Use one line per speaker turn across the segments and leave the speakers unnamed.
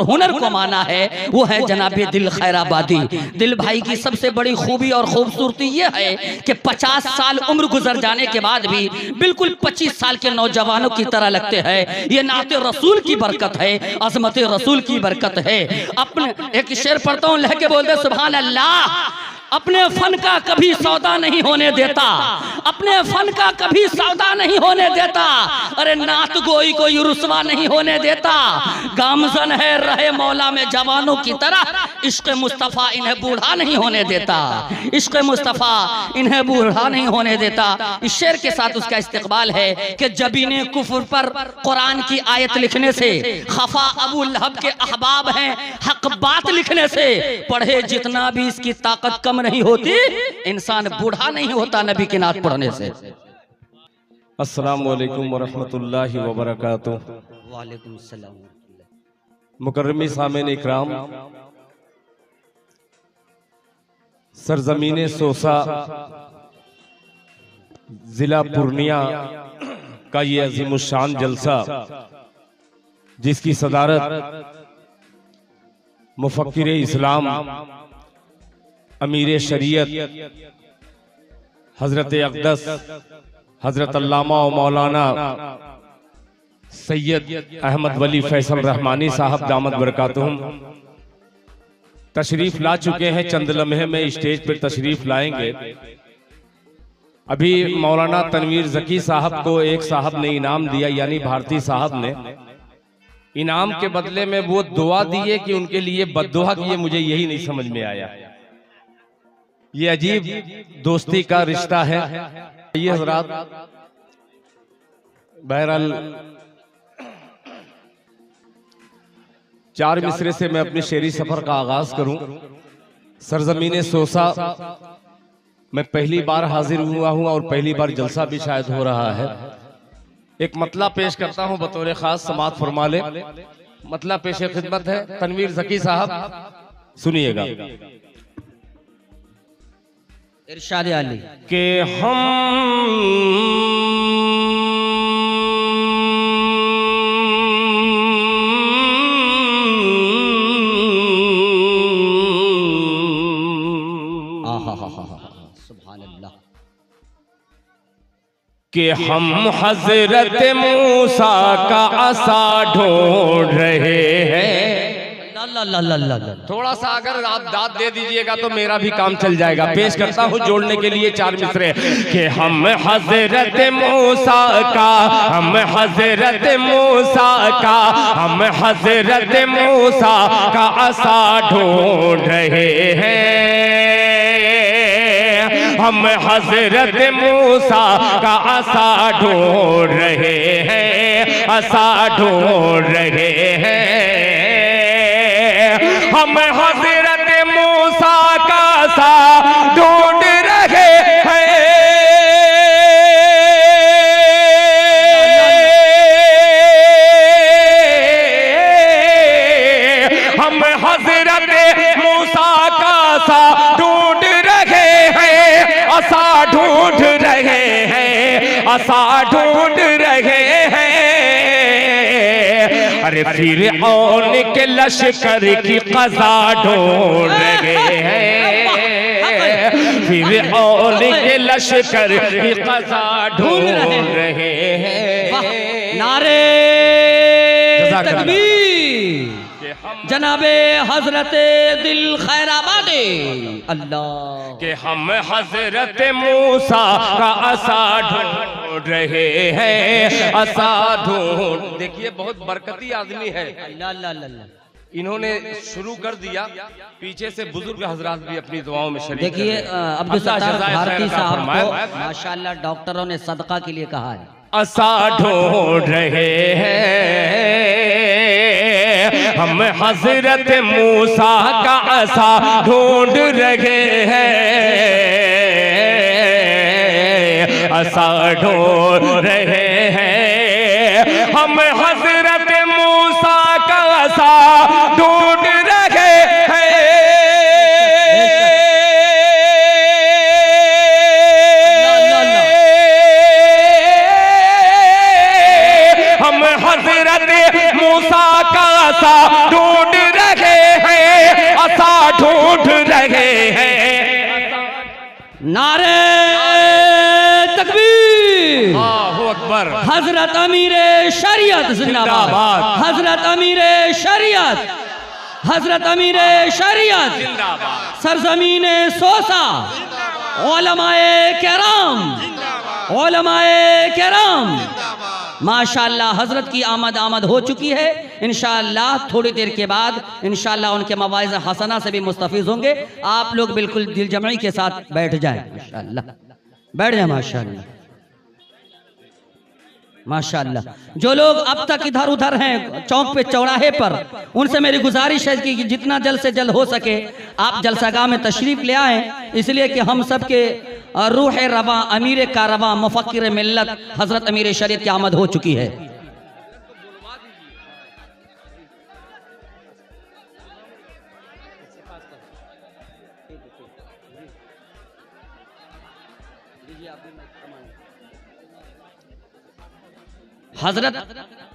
हुनर को माना है वो है जनाबे दिल खैराबादी। दिल भाई की सबसे बड़ी खूबी और खूबसूरती ये है कि 50 साल उम्र गुजर जाने के बाद भी बिल्कुल 25 साल के नौजवानों की तरह लगते हैं। ये नाते रसूल की बरकत है, अजमत रसूल की बरकत है। अपने एक शेर पढ़ता हूँ, लह के बोलते सुभान अल्लाह। अपने फन का कभी सौदा नहीं होने देता, अपने फन का कभी सौदा नहीं होने देता। अरे नात गोई कोई रुसवा नहीं होने देता। गामजन है रहे मौला में जवानों की तरह, इश्क मुस्तफ़ा इन्हें बूढ़ा नहीं होने देता, इश्क मुस्तफ़ा इन्हें बूढ़ा नहीं होने देता। इस शेर के साथ उसका इस्तिकबाल है कि जबीने कुफ्र पर कुरान की आयत लिखने से, खफा अबू लहब के अहबाब हैं हक बात लिखने से, पढ़े जितना भी इसकी ताकत कम नहीं होती, इंसान बूढ़ा नहीं होता नबी की नात पढ़ने से।
अस्सलामु अलैकुम वरहमतुल्लाहि वबरकातुहू।
वालेकुम सलाम।
मुकर्रमी सामीन इकराम, सरजमीने सोसा जिला पूर्णिया का ये अजीमुशान जलसा, जिसकी सदारत मुफक्किर इस्लाम अमीर शरीयत हजरत अक़दस हजरत अल्लामा और मौलाना सैयद अहमद वली फैसल रहमानी साहब दामद बरकातुहुम तशरीफ ला चुके हैं। चंद लम्हे में स्टेज पर तशरीफ लाएंगे। अभी मौलाना तनवीर ज़की साहब को एक साहब ने इनाम दिया, यानी भारती साहब ने इनाम के बदले में वो दुआ दिए कि उनके लिए बद्दुआ किए। मुझे यही नहीं समझ में आया। ये अजीब दोस्ती का रिश्ता है। ये हजरात, बहरहाल 4 मिसरे से मैं अपने शेरी सफर का आगाज करूं। सरजमीने सोसा मैं पहली बार हाजिर हुआ हूं और पहली बार जलसा भी शायद हो रहा है। एक मतला पेश करता हूं, बतौर खास समाअत फरमा ले। मतला पेश खिदमत है तनवीर ज़की साहब, सुनिएगा।
इरशाद अली
के हम
सुभान अल्लाह
कि हम हजरत मूसा का आसा ढूंढ रहे हैं। थोड़ा सा अगर आप दाद दे दीजिएगा तो मेरा भी काम चल जाएगा। पेश करता हूँ जोड़ने के लिए 4 मिसरे कि हम हजरत मूसा का, हम हजरत मूसा का, हम हजरत मूसा का आसा ढूंढ रहे हैं। हम हजरत मूसा का आसा ढूंढ रहे हैं, आसा ढूंढ रहे हैं। हम हजरत मूसा का आसा ढूंढ रहे हैं। हम हजरत मूसा का आसा ढूंढ रहे हैं, आसा ढूंढ रहे हैं, आसा ढूंढ रहे हैं। अरे फिरऔन के लश्कर की क़ज़ा ढूंढ रहे हैं, फिरऔन के लश्कर की क़ज़ा ढूंढ रहे हैं।
नारे तकबीर जनाबे हजरत दिल खैराबादी अल्लाह
कि हम हजरत मूसा का आसा ढूंढ रहे हैं, आसा ढूंढ। देखिए बहुत बरकती आदमी है। इन्होंने शुरू कर दिया, पीछे से बुजुर्ग हजरात भी अपनी दुआओं में शरीक।
देखिए अब्दुल सत्तार भारती साहब को माशाअल्लाह डॉक्टरों ने सदका के लिए कहा है।
आसा ढूंढ रहे हैं, हम हजरत मूसा का आसा ढूंढ रहे हैं, आसा ढूंढ रहे हैं। हम हजरत मूसा का आसा ढूंढ रहे हैं। हम हजरत मूसा का आसा ढूंढ
नारे तकबीर,
अल्लाहु अकबर।
हजरत अमीर शरीयत जिंदाबाद, हजरत अमीर शरीयत, हजरत अमीर शरीयत
जिंदाबाद।
सरजमीन सोसा, उलमाए किराम, उलमाए किराम, माशाअल्लाह हजरत की आमद हो चुकी है। इंशाअल्लाह थोड़ी देर के बाद इंशाअल्लाह उनके मवाइज़ हसना से भी मुस्तफीज होंगे। आप लोग बिल्कुल दिल जमई के साथ बैठ जाएं, इंशाअल्लाह बैठ जाए। माशाअल्लाह माशाअल्लाह। जो लोग अब तक इधर उधर हैं चौक पे चौराहे पर, उनसे मेरी गुजारिश है कि जितना जल्द से जल्द हो सके आप जलसागाह में तशरीफ ले आएँ, इसलिए कि हम सब के रूह रवा, अमीर का रवा, मुफक्किर मिल्लत हजरत अमीर शरीयत की आमद हो चुकी है। हजरत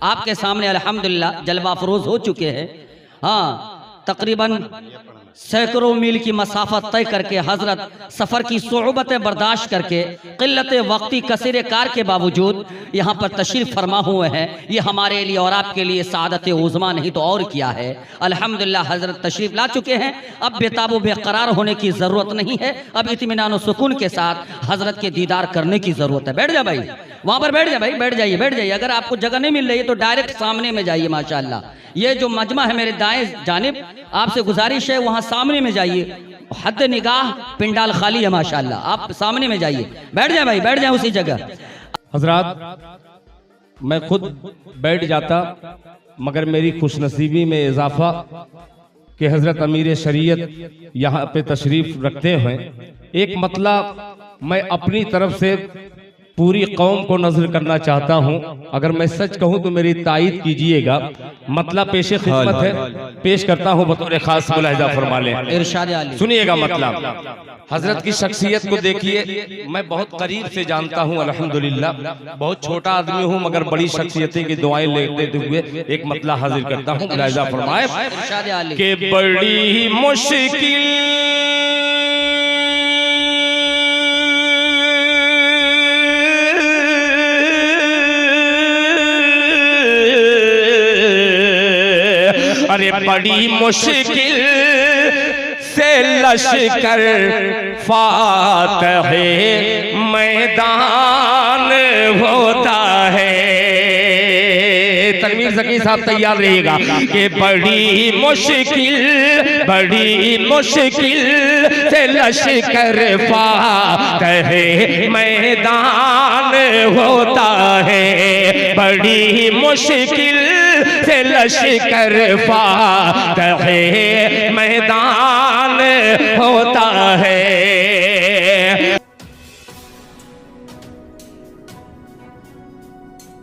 आपके सामने अल्हम्दुलिल्लाह जलवा फरोज हो चुके हैं। हाँ, तकरीबन सैकड़ों मील की मसाफत तय करके हजरत सफ़र की सोहबतें बर्दाश्त करके क़िल्लत वक्ती कसीर कार के बावजूद यहाँ पर तशरीफ़ फरमा हुए हैं। ये हमारे लिए और आपके लिए सादत उज़्मा नहीं तो और क्या है। अल्हम्दुलिल्लाह हजरत तशरीफ़ ला चुके हैं। अब बेताब बेकरार होने की ज़रूरत नहीं है। अब इत्मीनान और सुकून के साथ हजरत के दीदार करने की ज़रूरत है। बैठ जा भाई, वहाँ पर बैठ जा भाई, बैठ जाइए, बैठ जाइए। अगर आपको जगह नहीं मिल रही है तो डायरेक्ट सामने में जाइए। माशाअल्लाह ये जो मजमा है मेरे दाएं जानिब, आपसे गुजारिश है वहाँ सामने में जाइए। हद निगाह पिंडाल खाली है माशाअल्लाह, आप सामने में जाइए। बैठ जाए भाई, बैठ जाए उसी जगह।
हजरात मैं खुद बैठ जाता, मगर मेरी खुशनसीबी में इजाफा कि हजरत अमीर शरीयत यहाँ पे तशरीफ रखते हैं। एक मतलब मैं अपनी तरफ से पूरी कौम को नजर करना चाहता हूँ। अगर मैं सच कहूँ तो मेरी तायीद कीजिएगा। मतलब पेश खिदमत है, पेश करता हूँ बतौर खास मुलाहिजा फरमा लें।
इरशाद आली
सुनिएगा। मतलब हजरत की शख्सियत को देखिए, मैं बहुत करीब से जानता हूँ अल्हम्दुलिल्लाह। बहुत छोटा आदमी हूँ मगर बड़ी शख्सियतें की दुआएं लेते हुए एक मतलब हाजिर करता हूँ। मुलाहिजा फरमाए कि बड़ी मुश्किल अरे बड़ी मुश्किल से लश्कर फातह मैदान होता है। तनवीर ज़की साहब तैयार रहेगा कि बड़ी मुश्किल से लश्कर फातह मैदान होता है। बड़ी मुश्किल से लश्कर फातह मैदान होता है।